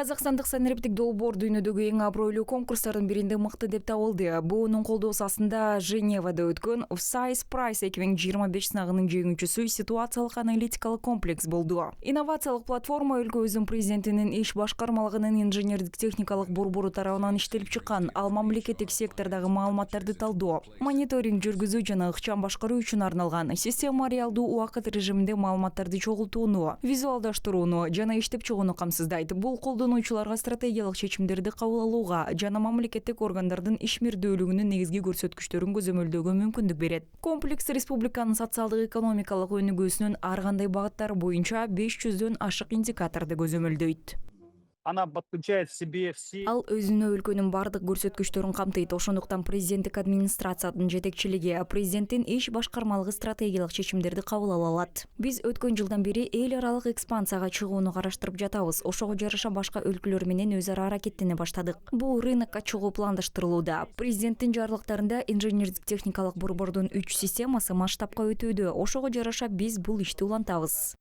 Казакстандык санариптик долбоор дүйнөдөгү эң абройлуу конкурстардын биринде мыкты деп табылды. Буунун колдоосу астында Женевада өткөн Size Prize 2025 сынагынын жеңүүчүсү ситуациялык аналитикалык комплекс болду. Инновациялык платформа өлкөбүздүн президентинин иш башкармалыгынын инженердик техникалык борбору тарабынан иштелип чыккан, ал мамлекеттик сектордогу маалыматтарды талдоо, мониторинг жүргүзүү жана ыкчам башкаруу үчүн арналган система реалдуу убакыт режиминде маалыматтарды чогултууну, визуалдаштырууну жана иштеп чыгууну камсыздайт. Бул колдонуучуларга стратегиялык чечимдерди кабыл алууга жана мамлекеттик органдардын ишмердүүлүгүнүн негизги көрсөткүчтөрүн көзөмөлдөөгө мүмкүндүк берет. Комплекс республиканын социалдык экономикалык өнүгүүсүнүн ар кандай багыттары боюнча 500дөн ашык индикаторду көзөмөлдөйт. Она подключает в себе все. Ал өзүнө өлкөнүн бардык көрсөткүчтөрүн камтыйт. Ошондуктан президенттик администрациянын жетекчилиги президенттин иш башкармалыгы стратегиялык чечимдерди кабыл ала алат. Биз өткөн жылдан бери эл аралык экспансияга чыгууну караштырып жатабыз. Ошого жараша башка өлкөлөр менен өз ара аракеттене баштадык. Бул рынокко чыгуу пландаштырылууда. Президенттин жарлыктарында инженердик техникалык борбордун 3 системасы масштабка өтүүдө. Ошого жараша биз бул ишти улантабыз.